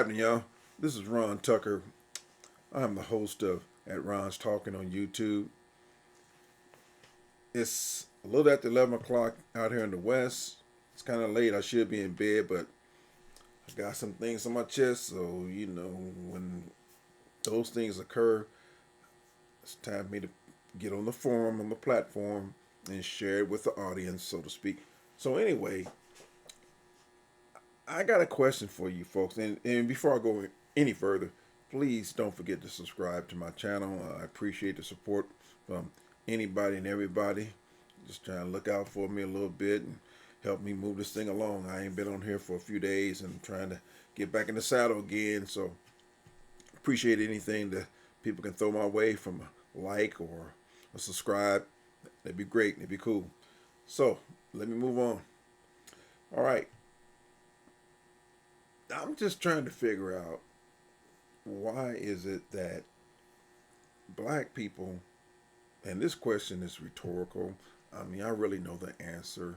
Happening, y'all? This is Ron Tucker. I'm the host of At Ron's Talking on YouTube. It's a little after 11 o'clock out here in the West. It's kind of late. I should be in bed, but I got some things on my chest. So, when those things occur, it's time for me to get on the forum, on the platform, and share it with the audience, so to speak. So, anyway, I got a question for you folks. And before I go any further, please don't forget to subscribe to my channel. I appreciate the support from anybody and everybody. Just trying to look out for me a little bit and help me move this thing along. I ain't been on here for a few days and trying to get back in the saddle again. So appreciate anything that people can throw my way, from a like or a subscribe. That'd be great. That'd be cool. So let me move on. All right. I'm just trying to figure out, why is it that black people, and this question is rhetorical. I mean, I really know the answer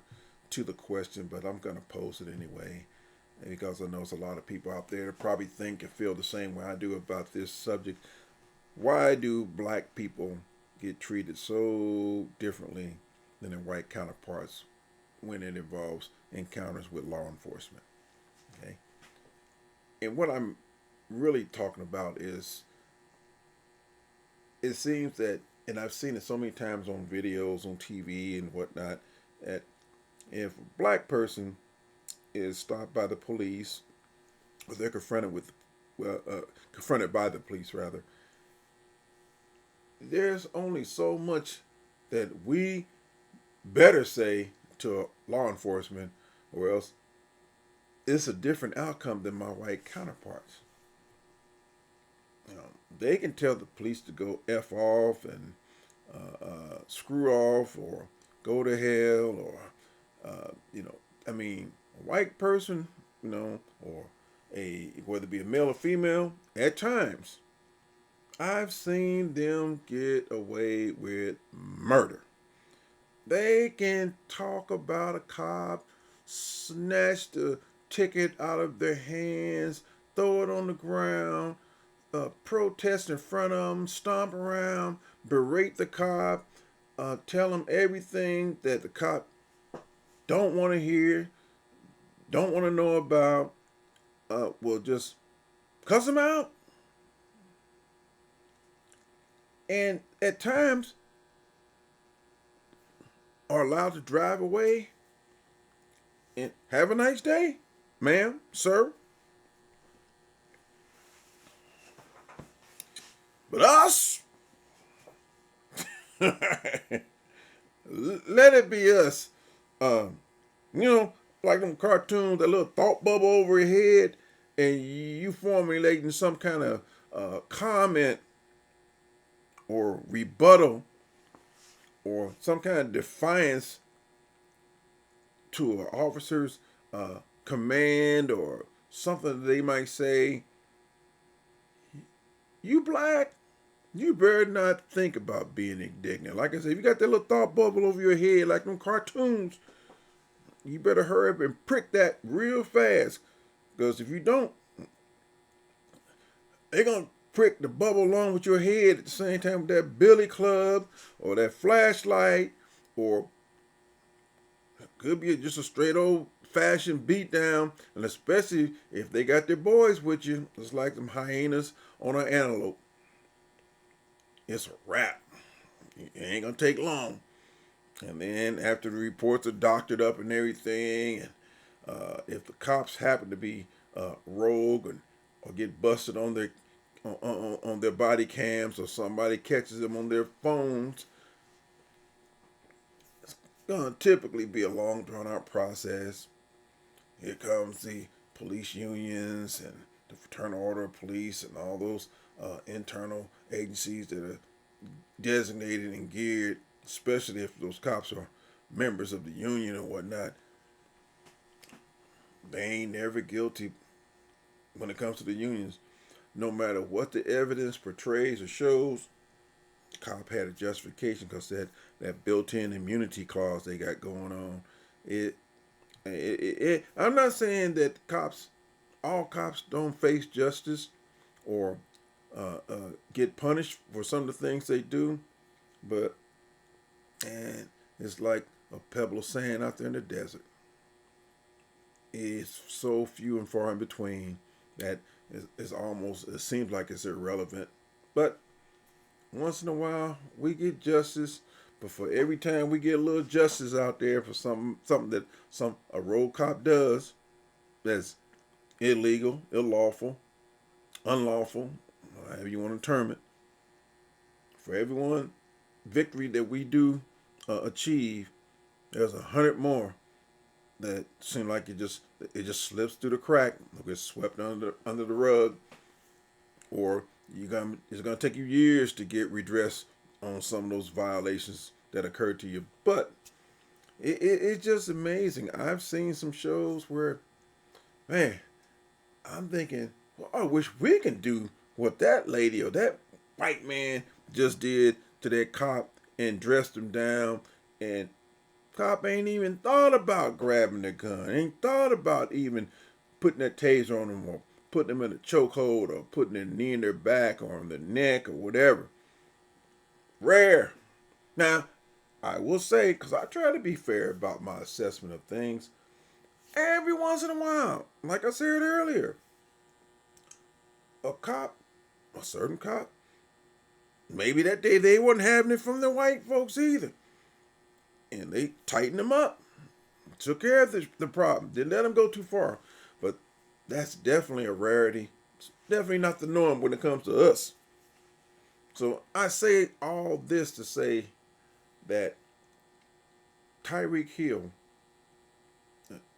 to the question, but I'm going to pose it anyway, because I know there's a lot of people out there that probably think and feel the same way I do about this subject. Why do black people get treated so differently than their white counterparts when it involves encounters with law enforcement? Okay. And what I'm really talking about is, it seems that, and I've seen it so many times on videos, on TV and whatnot, that if a black person is stopped by the police, or they're confronted with, confronted by the police rather, there's only so much that we better say to law enforcement, or else it's a different outcome than my white counterparts. You know, they can tell the police to go F off and screw off, or go to hell, or, I mean, a white person, or whether it be a male or female, at times, I've seen them get away with murder. They can talk about a cop, snatch the ticket out of their hands, throw it on the ground, protest in front of them, stomp around, berate the cop, tell him everything that the cop don't want to hear, don't want to know about. Will just cuss him out, and at times are allowed to drive away and have a nice day, ma'am, sir. But us, let it be us. Um, like them cartoons, that little thought bubble over your head, and you formulating some kind of comment or rebuttal or some kind of defiance to an officer's command, or something that they might say. You black, you better not think about being indignant. Like I said, if you got that little thought bubble over your head like them cartoons, you better hurry up and prick that real fast. Because if you don't, they're going to prick the bubble along with your head at the same time with that billy club or that flashlight, or it could be just a straight old fashioned beat down. And especially if they got their boys with you, it's like them hyenas on an antelope. It's a wrap. It ain't going to take long. And then after the reports are doctored up and everything, and if the cops happen to be rogue, or get busted on their body cams, or somebody catches them on their phones, it's gonna typically be a long drawn out process. Here comes the police unions and the Fraternal Order of Police and all those internal agencies that are designated and geared, especially if those cops are members of the union or whatnot. They ain't never guilty when it comes to the unions. No matter what the evidence portrays or shows, the cop had a justification, because that built-in immunity clause they got going on. I'm not saying that cops all cops don't face justice or get punished for some of the things they do, but and it's like a pebble of sand out there in the desert. It's so few and far in between that it's almost, it seems like it's irrelevant. But once in a while we get justice. But for every time we get a little justice out there for something that a road cop does that's illegal, unlawful, however you want to term it, for every one victory that we do achieve, there's 100 more that seem like it just slips through the crack, gets swept under the rug, or it's gonna take you years to get redress on some of those violations that occurred to you. But it's just amazing. I've seen some shows where, man, I'm thinking, well, I wish we can do what that lady or that white man just did to that cop and dressed him down, and cop ain't even thought about grabbing the gun, ain't thought about even putting that taser on them or putting them in a chokehold or putting their knee in their back or on their neck or whatever. Rare. Now, I will say, because I try to be fair about my assessment of things, every once in a while, like I said earlier, a certain cop, maybe that day they wasn't having it from the white folks either. And they tightened them up, took care of the problem, didn't let them go too far. But that's definitely a rarity. It's definitely not the norm when it comes to us. So I say all this to say that Tyreek Hill,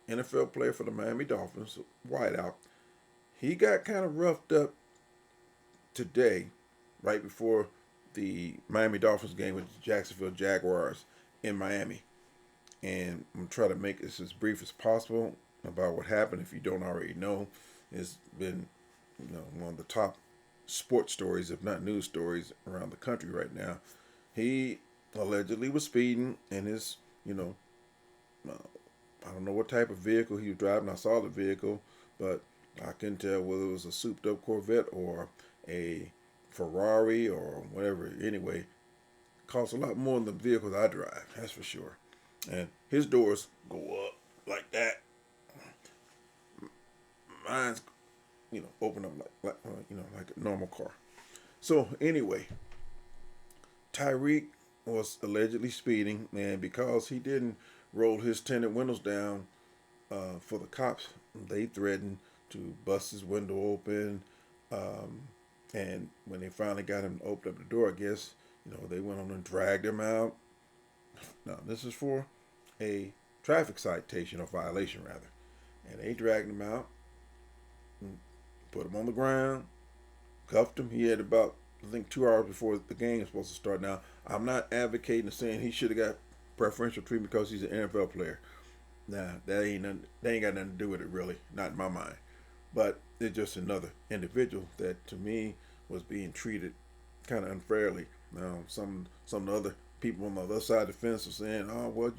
NFL player for the Miami Dolphins, wideout, he got kind of roughed up today, right before the Miami Dolphins game with the Jacksonville Jaguars in Miami. And I'm going to try to make this as brief as possible about what happened. If you don't already know, it's been one of the top sports stories, if not news stories, around the country right now. He allegedly was speeding in his, I don't know what type of vehicle he was driving. I saw the vehicle, but I couldn't tell whether it was a souped-up Corvette or a Ferrari or whatever. Anyway, it costs a lot more than the vehicles I drive, that's for sure. And his doors go up like that. Mine's, open up like a normal car. So anyway, Tyreek was allegedly speeding, and because he didn't roll his tinted windows down for the cops, they threatened to bust his window open. And when they finally got him to open up the door, I guess, they went on and dragged him out. Now, this is for a traffic citation or violation, rather. And they dragged him out, put him on the ground, cuffed him. He had about, I think, 2 hours before the game was supposed to start. Now, I'm not advocating or saying he should have got preferential treatment because he's an NFL player. Nah, that ain't got nothing to do with it, really. Not in my mind. But it's just another individual that, to me, was being treated kind of unfairly. Now, some of the other people on the other side of the fence are saying, oh, well,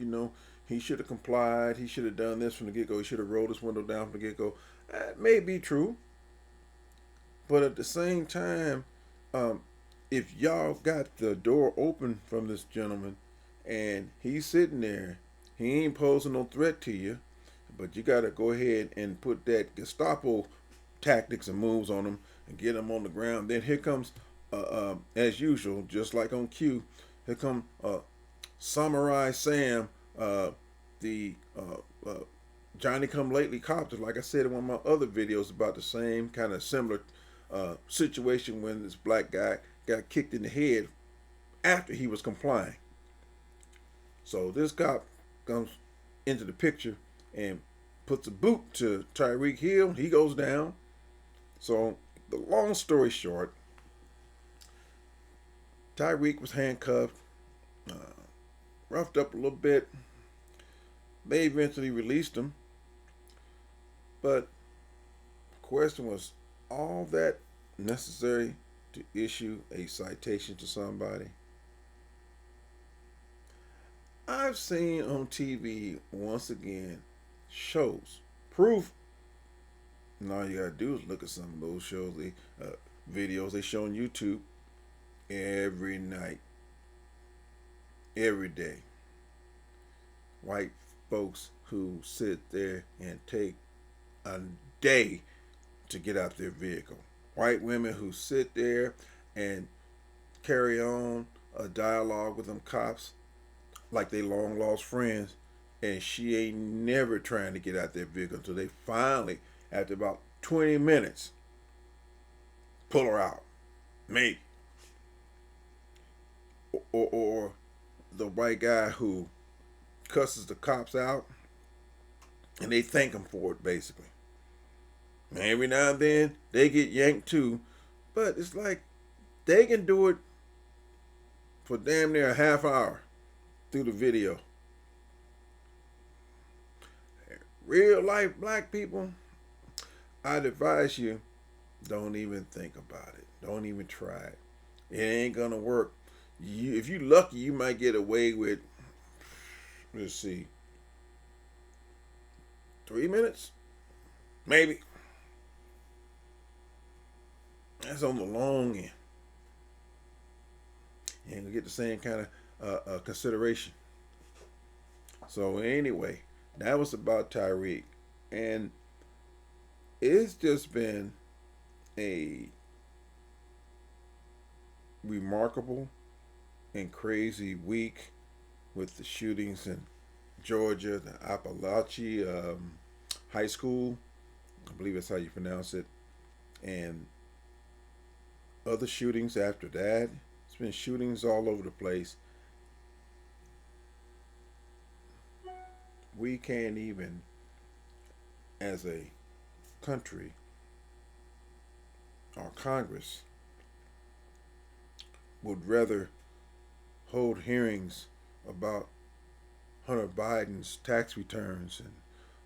he should have complied. He should have done this from the get-go. He should have rolled his window down from the get-go. That may be true. But at the same time, if y'all got the door open from this gentleman and he's sitting there, he ain't posing no threat to you, but you got to go ahead and put that Gestapo tactics and moves on him and get him on the ground. Then here comes, as usual, just like on cue, here come Samurai Sam, the Johnny Come Lately copter. Like I said in one of my other videos about the same kind of similar situation when this black guy got kicked in the head after he was complying. So this cop comes into the picture and puts a boot to Tyreek Hill. He goes down. So the long story short, Tyreek was handcuffed, roughed up a little bit. They eventually released him. But the question was, all that necessary to issue a citation to somebody? I've seen on TV once again shows, proof And all you gotta do is look at some of those shows, videos they show on YouTube every night, every day. White folks who sit there and take a day to get out their vehicle. White women who sit there and carry on a dialogue with them cops like they long lost friends, and she ain't never trying to get out their vehicle until they finally, after about 20 minutes, pull her out. Maybe. Or the white guy who cusses the cops out and they thank him for it, basically. And every now and then they get yanked too, but it's like they can do it for damn near a half hour through the video. Real life black people, I'd advise you, don't even think about it. Don't even try it. It ain't gonna work. If you lucky, you might get away with, let's see, 3 minutes, maybe. That's on the long end. You ain't gonna get the same kind of consideration. So anyway, that was about Tyreek, and it's just been a remarkable and crazy week with the shootings in Georgia, the Appalachia High School, I believe that's how you pronounce it, and other shootings after that. It's been shootings all over the place. We can't even, as a country, our Congress would rather hold hearings about Hunter Biden's tax returns and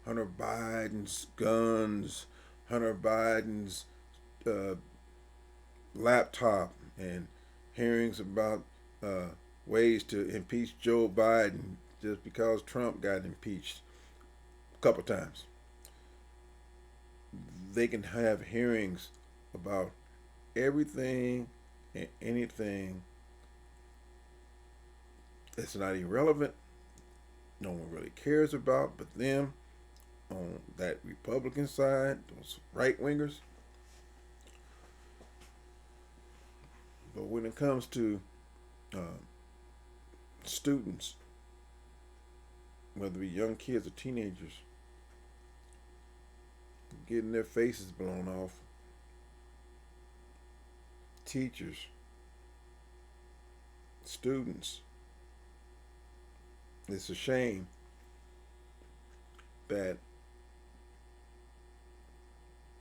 Hunter Biden's guns, Hunter Biden's laptop, and hearings about ways to impeach Joe Biden just because Trump got impeached a couple times. They can have hearings about everything and anything that's not irrelevant, no one really cares about but them on that Republican side, those right wingers. But when it comes to students, whether it be young kids or teenagers, getting their faces blown off, teachers, students, it's a shame that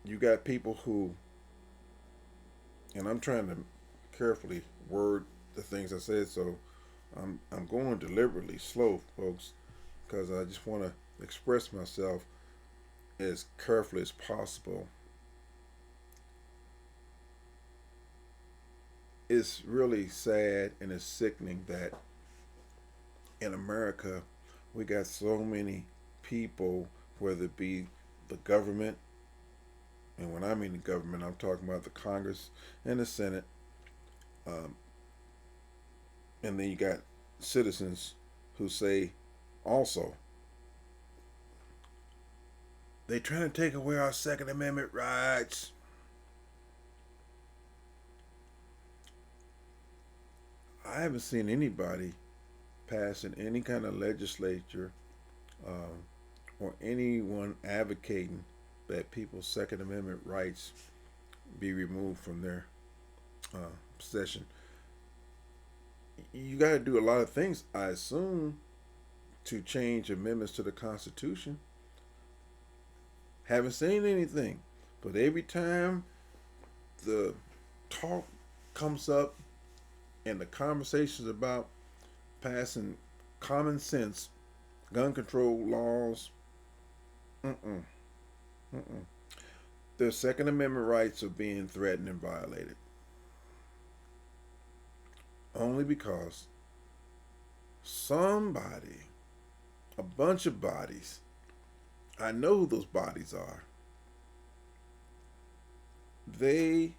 you got people who, and I'm trying to carefully word the things I said, so I'm going deliberately slow, folks, because I just want to express myself as carefully as possible. It's really sad and it's sickening that in America we got so many people, whether it be the government, and when I mean the government, I'm talking about the Congress and the Senate, and then you got citizens who say also, they trying to take away our Second Amendment rights. I haven't seen anybody passing any kind of legislature or anyone advocating that people's Second Amendment rights be removed from their possession. You got to do a lot of things, I assume, to change amendments to the Constitution. Haven't seen anything, but every time the talk comes up and the conversations about passing common sense gun control laws, their Second Amendment rights are being threatened and violated. Only because somebody, a bunch of bodies, I know who those bodies are, They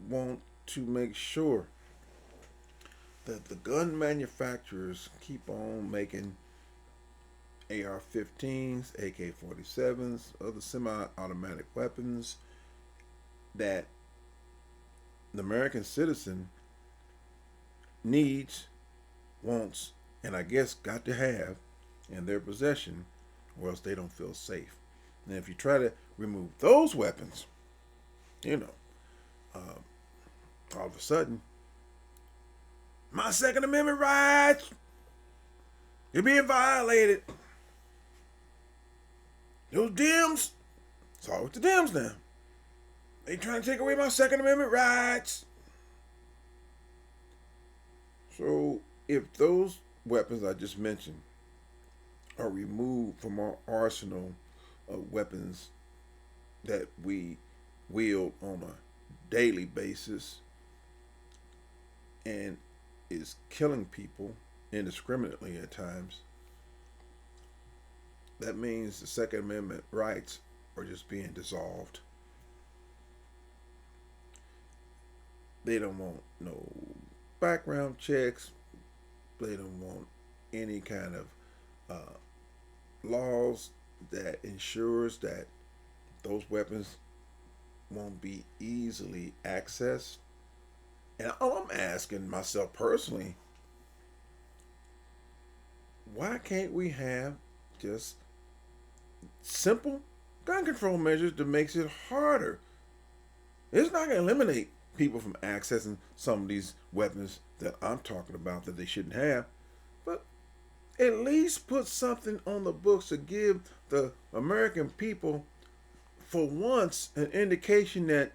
want to make sure that the gun manufacturers keep on making AR-15s, AK-47s, other semi-automatic weapons that the American citizen needs, wants, and I guess got to have in their possession, or else they don't feel safe. And if you try to remove those weapons, you know, all of a sudden, my Second Amendment rights, you're being violated. Those Dems, it's all with the Dems now. They trying to take away my Second Amendment rights. So if those weapons I just mentioned are removed from our arsenal of weapons that we wield on a daily basis and is killing people indiscriminately at times, that means the Second Amendment rights are just being dissolved. They don't want no background checks. They don't want any kind of laws that ensures that those weapons won't be easily accessed. And I'm asking myself personally, why can't we have just simple gun control measures that makes it harder? It's not going to eliminate people from accessing some of these weapons that I'm talking about that they shouldn't have, but at least put something on the books to give the American people, for once, an indication that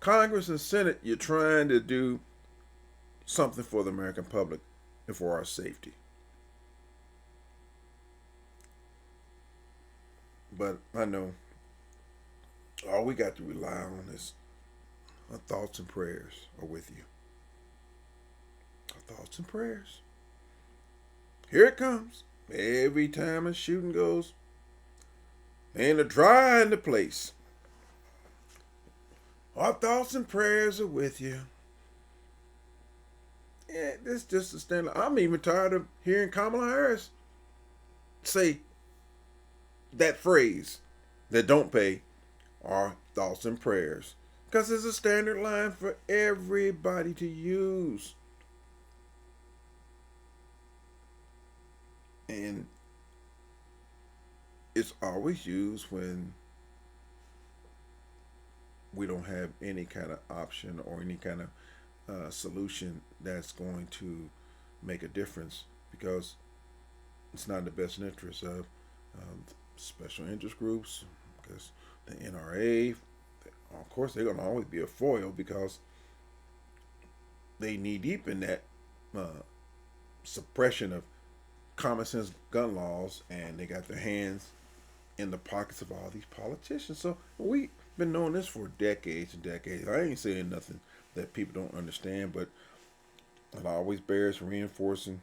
Congress and Senate, you're trying to do something for the American public and for our safety. But I know all we got to rely on is our thoughts and prayers are with you. Our thoughts and prayers. Here it comes. Every time a shooting goes, and the dry in the place. Our thoughts and prayers are with you. Yeah, this is just a standard. I'm even tired of hearing Kamala Harris say that phrase that don't pay our thoughts and prayers, because it's a standard line for everybody to use. And it's always used when we don't have any kind of option or any kind of solution that's going to make a difference, because it's not in the best interest of special interest groups, because the NRA, of course, they're going to always be a foil because they knee deep in that suppression of common sense gun laws, and they got their hands in the pockets of all these politicians. So we've been knowing this for decades and decades. I ain't saying nothing that people don't understand, but it always bears reinforcing,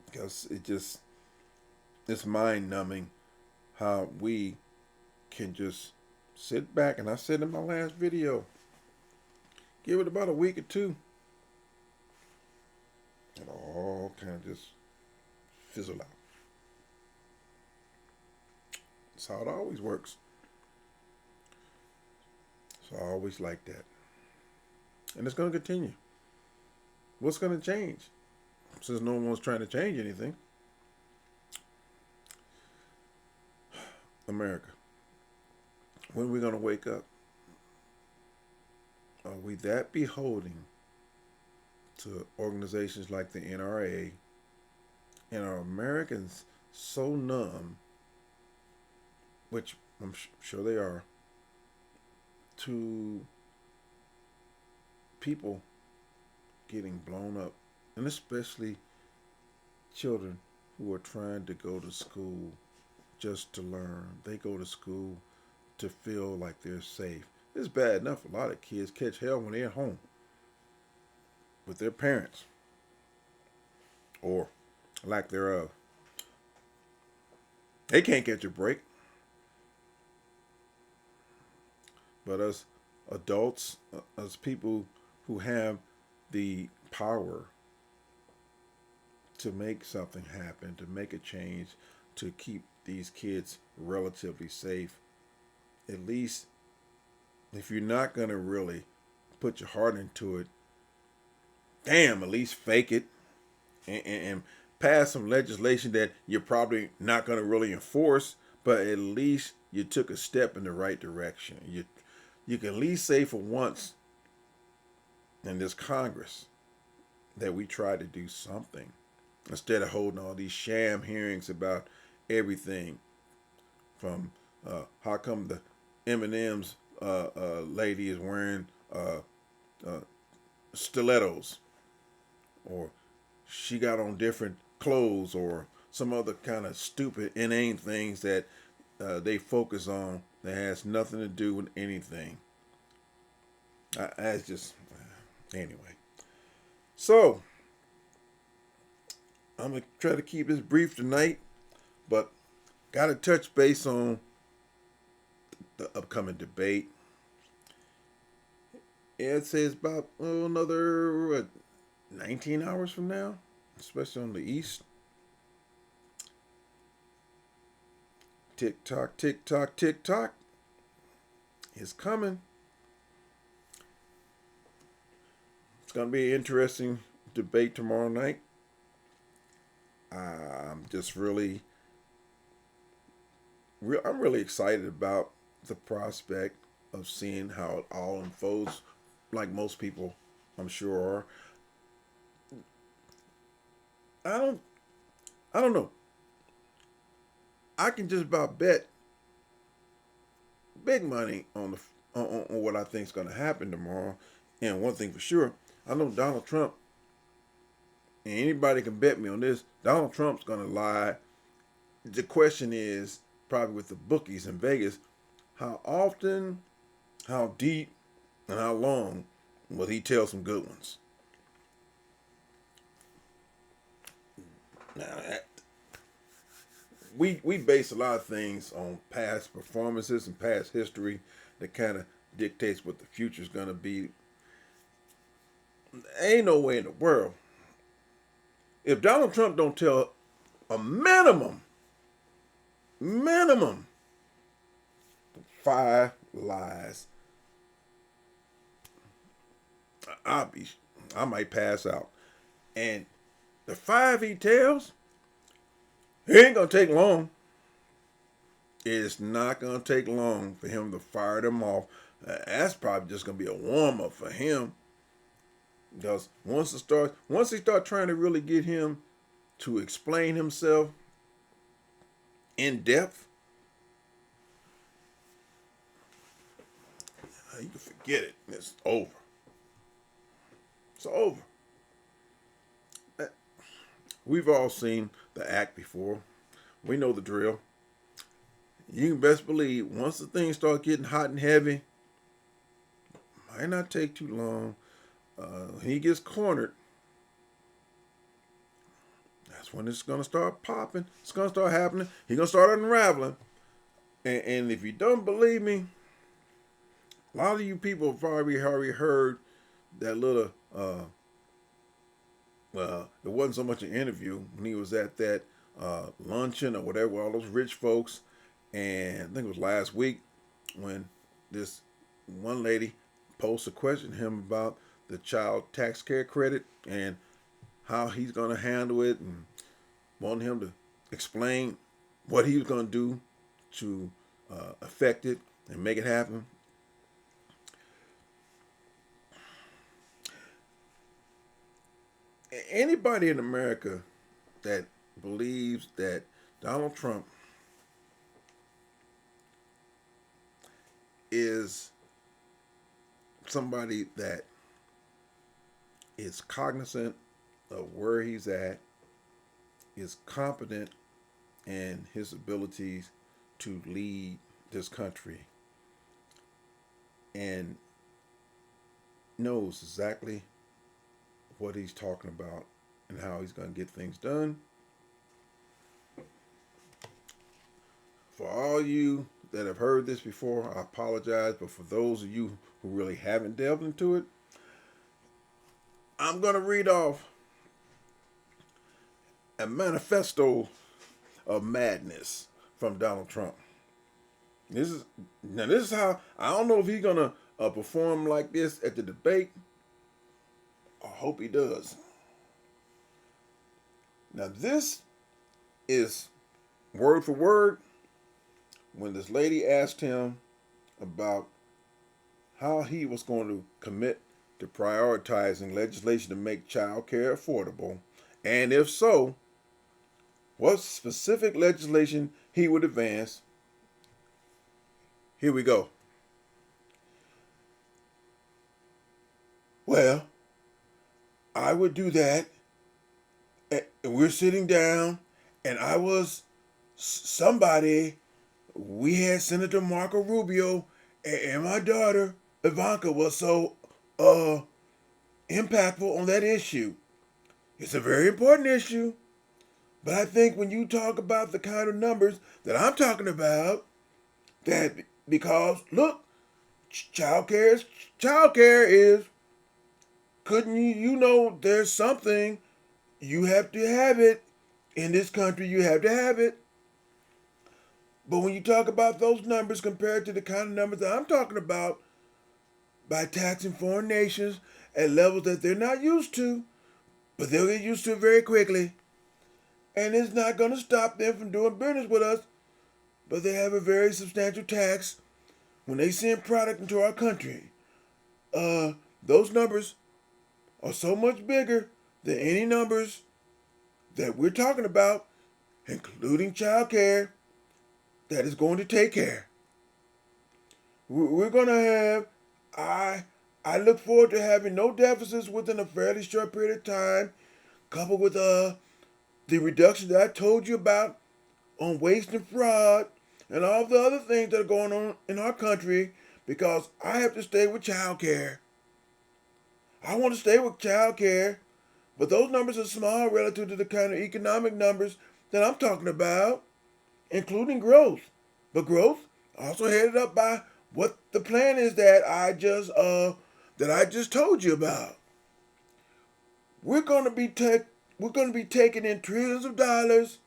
because it's mind numbing how we can just sit back, and I said in my last video, give it about a week or two, and all kind of just fizzle out. That's how it always works. So I always like that. And it's going to continue. What's going to change? Since no one's trying to change anything. America, when are we going to wake up? Are we that beholden to organizations like the NRA? And are Americans so numb, which I'm sure they are, to people getting blown up, and especially children who are trying to go to school just to learn. They go to school to feel like they're safe. It's bad enough a lot of kids catch hell when they're at home with their parents, or lack thereof. They can't catch a break. But us adults, as people who have the power to make something happen, to make a change, to keep these kids relatively safe, at least if you're not going to really put your heart into it, damn, at least fake it and pass some legislation that you're probably not going to really enforce, but at least you took a step in the right direction. You can at least say for once in this Congress that we tried to do something instead of holding all these sham hearings about everything from how come the M&M's lady is wearing uh, stilettos, or she got on different clothes, or some other kind of stupid, inane things that they focus on that has nothing to do with anything. It's just, anyway. So, I'm going to try to keep this brief tonight, but got to touch base on the upcoming debate. It says about another 19 hours from now, especially on the East. Tick tock, tick tock, tick tock. It's coming. It's going to be an interesting debate tomorrow night. I'm just I'm really excited about the prospect of seeing how it all unfolds, like most people, I'm sure are. I don't know. I can just about bet big money on what I think is going to happen tomorrow. And one thing for sure, I know Donald Trump, and anybody can bet me on this, Donald Trump's going to lie. The question is, probably with the bookies in Vegas, how often, how deep, and how long will he tell some good ones? Now, we base a lot of things on past performances and past history that kind of dictates what the future is going to be. Ain't no way in the world. If Donald Trump don't tell a minimum 5 lies, I might pass out. And the 5 he tells, it ain't gonna take long. It's not gonna take long for him to fire them off. That's probably just gonna be a warm up for him. Because once he start trying to really get him to explain himself in depth, you can forget it. It's over. It's over. We've all seen the act before. We know the drill. You can best believe once the things start getting hot and heavy, might not take too long. He gets cornered. That's when it's gonna start popping. It's gonna start happening. He's gonna start unraveling. And if you don't believe me, a lot of you people have already heard that little. It wasn't so much an interview when he was at that luncheon or whatever, all those rich folks. And I think it was last week when this one lady posed a question to him about the child tax care credit and how he's going to handle it, and wanting him to explain what he was going to do to affect it and make it happen. Anybody in America that believes that Donald Trump is somebody that is cognizant of where he's at, is competent in his abilities to lead this country, and knows exactly what he's talking about and how he's going to get things done. For all you that have heard this before, I apologize. But for those of you who really haven't delved into it, I'm going to read off a manifesto of madness from Donald Trump. This is how, I don't know if he's going to perform like this at the debate. I hope he does. Now, this is word for word when this lady asked him about how he was going to commit to prioritizing legislation to make child care affordable, and if so, what specific legislation he would advance. Here we go. Well, I would do that. And we're sitting down, and I was somebody. We had Senator Marco Rubio, and my daughter Ivanka was so impactful on that issue. It's a very important issue, but I think when you talk about the kind of numbers that I'm talking about, that because look, child care is, couldn't you know there's something, you have to have it in this country, you have to have it. But when you talk about those numbers compared to the kind of numbers that I'm talking about, by taxing foreign nations at levels that they're not used to, but they'll get used to it very quickly, and it's not going to stop them from doing business with us, but they have a very substantial tax when they send product into our country. Those numbers are so much bigger than any numbers that we're talking about, including child care, that is going to take care. We're going to have, I look forward to having no deficits within a fairly short period of time, coupled with the reduction that I told you about on waste and fraud and all the other things that are going on in our country, because I have to stay with child care. I want to stay with child care, but those numbers are small relative to the kind of economic numbers that I'm talking about, including growth. But growth also headed up by what the plan is that I just told you about. We're going to be taking in trillions of dollars,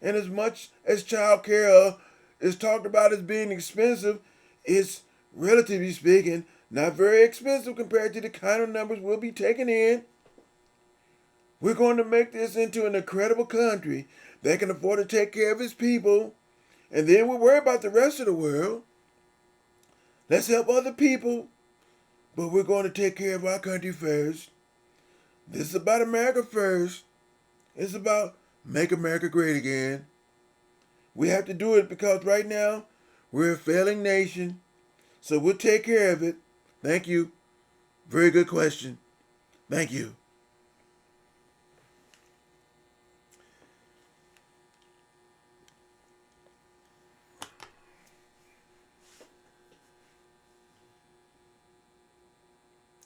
and as much as child care is talked about as being expensive, it's, relatively speaking, not very expensive compared to the kind of numbers we'll be taking in. We're going to make this into an incredible country that can afford to take care of its people, and then we'll worry about the rest of the world. Let's help other people, but we're going to take care of our country first. This is about America first. It's about make America great again. We have to do it because right now we're a failing nation, so we'll take care of it. Thank you. Very good question. Thank you.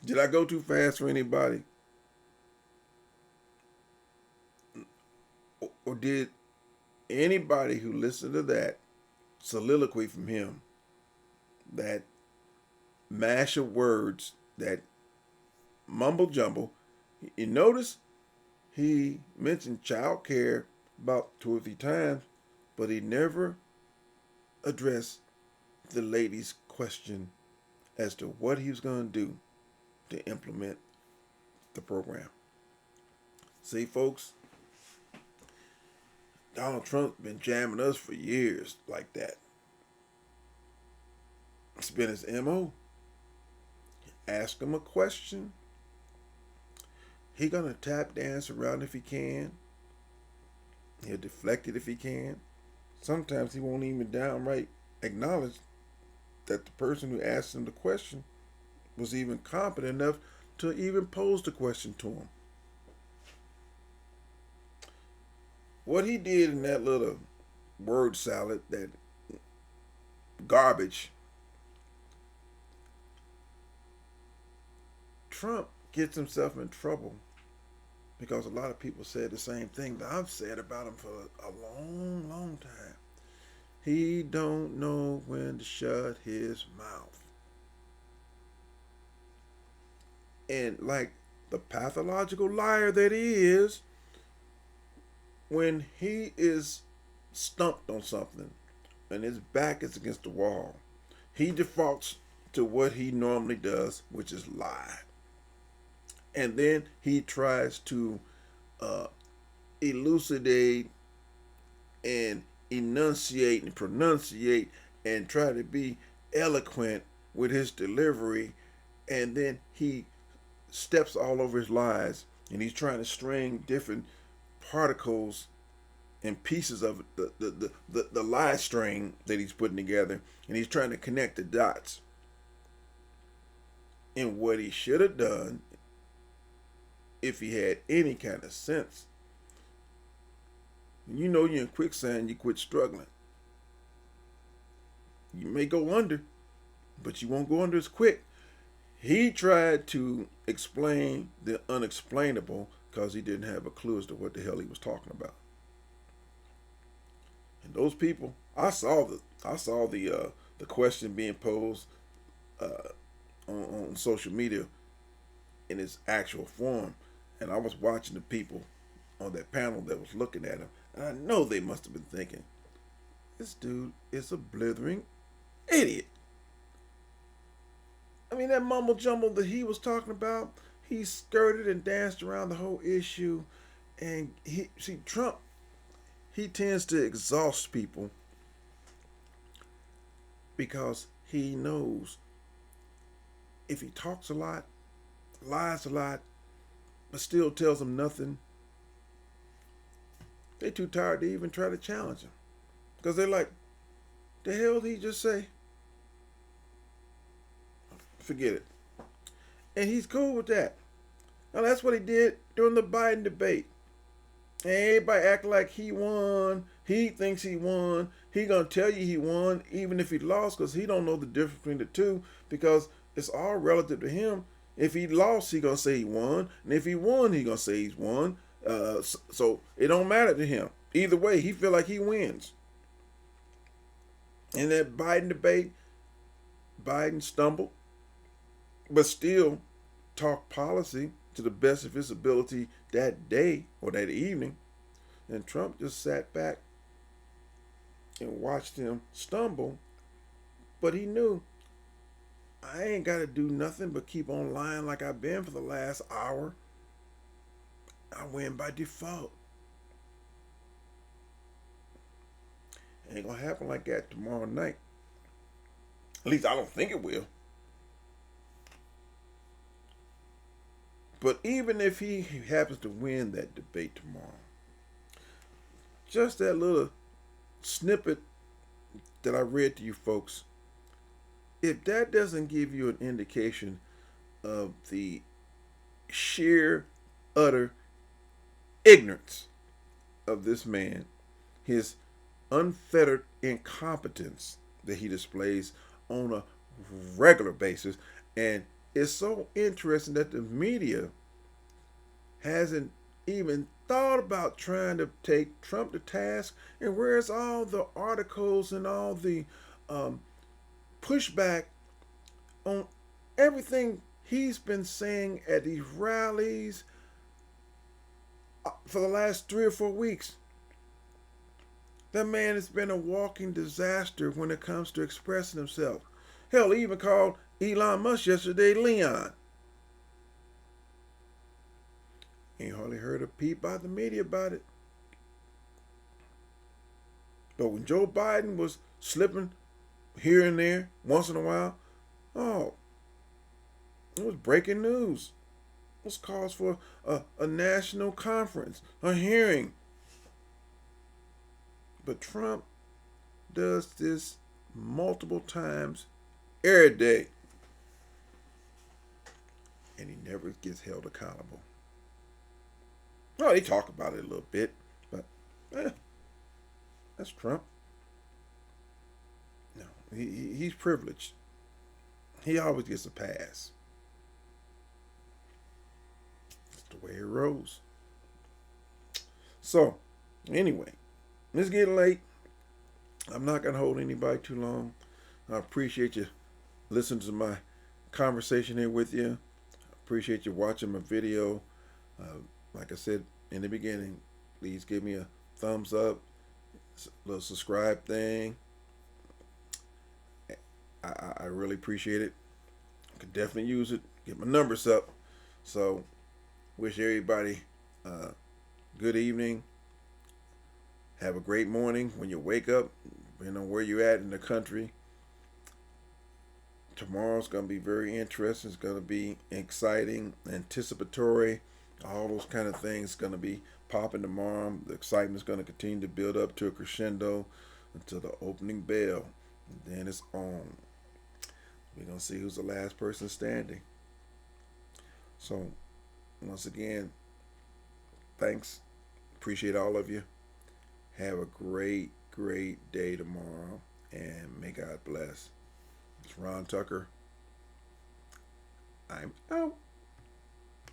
Did I go too fast for anybody? Or did anybody who listened to that soliloquy from him, that mash of words, that mumble jumble, you notice he mentioned child care about 2 or 3 times, but he never addressed the lady's question as to what he was going to do to implement the program. See, folks, Donald Trump's been jamming us for years like that. It's been his MO. Ask him a question, he gonna tap dance around if he can. He'll deflect it if he can. Sometimes he won't even downright acknowledge that the person who asked him the question was even competent enough to even pose the question to him. What he did in that little word salad, that garbage, Trump gets himself in trouble because a lot of people said the same thing that I've said about him for a long, long time. He don't know when to shut his mouth. And like the pathological liar that he is, when he is stumped on something and his back is against the wall, he defaults to what he normally does, which is lie. And then he tries to uh, elucidate and enunciate and pronunciate and try to be eloquent with his delivery. And then he steps all over his lies and he's trying to string different particles and pieces of the lie string that he's putting together, and he's trying to connect the dots. And what he should have done, if he had any kind of sense, you know, you're in quicksand, you quit struggling. You may go under, but you won't go under as quick. He tried to explain the unexplainable because he didn't have a clue as to what the hell he was talking about. And those people, I saw the question being posed uh, on social media in its actual form, and I was watching the people on that panel that was looking at him, and I know they must have been thinking, this dude is a blithering idiot. I mean, that mumble jumble that he was talking about, he skirted and danced around the whole issue, and Trump, he tends to exhaust people because he knows if he talks a lot, lies a lot, but still tells them nothing, they're too tired to even try to challenge him. Because they're like, the hell did he just say? Forget it. And he's cool with that. Now that's what he did during the Biden debate. And everybody act like he won. He thinks he won. He gonna tell you he won even if he lost, because he don't know the difference between the two, because it's all relative to him. If he lost, he gonna say he won, and if he won, he gonna say he's won. So it don't matter to him. Either way, he feel like he wins. In that Biden debate, Biden stumbled, but still talked policy to the best of his ability that day or that evening. And Trump just sat back and watched him stumble. But he knew, I ain't got to do nothing but keep on lying like I've been for the last hour. I win by default. Ain't gonna happen like that tomorrow night. At least I don't think it will. But even if he happens to win that debate tomorrow, just that little snippet that I read to you folks, if that doesn't give you an indication of the sheer, utter ignorance of this man, his unfettered incompetence that he displays on a regular basis, and it's so interesting that the media hasn't even thought about trying to take Trump to task. And where's all the articles and all the pushback on everything he's been saying at these rallies for the last 3 or 4 weeks? That man has been a walking disaster when it comes to expressing himself. Hell, he even called Elon Musk yesterday Leon. Ain't hardly heard a peep by the media about it. But when Joe Biden was slipping here and there once in a while, oh, it was breaking news. It was calls for a national conference, a hearing. But Trump does this multiple times every day, and he never gets held accountable. Well, they talk about it a little bit, but that's Trump. No, he's privileged. He always gets a pass. That's the way it rolls. So, anyway, it's getting late. I'm not going to hold anybody too long. I appreciate you listening to my conversation here with you. Appreciate you watching my video. Uh, like I said in the beginning, please give me a thumbs up, little subscribe thing. I really appreciate it. Could definitely use it. Get my numbers up. So, wish everybody good evening. Have a great morning when you wake up. Depending on where you're at in the country. Tomorrow's going to be very interesting. It's going to be exciting, anticipatory. All those kind of things going to be popping tomorrow. The excitement is going to continue to build up to a crescendo until the opening bell. And then it's on. We're going to see who's the last person standing. So, once again, thanks. Appreciate all of you. Have a great, great day tomorrow. And may God bless. It's Ron Tucker. I'm out.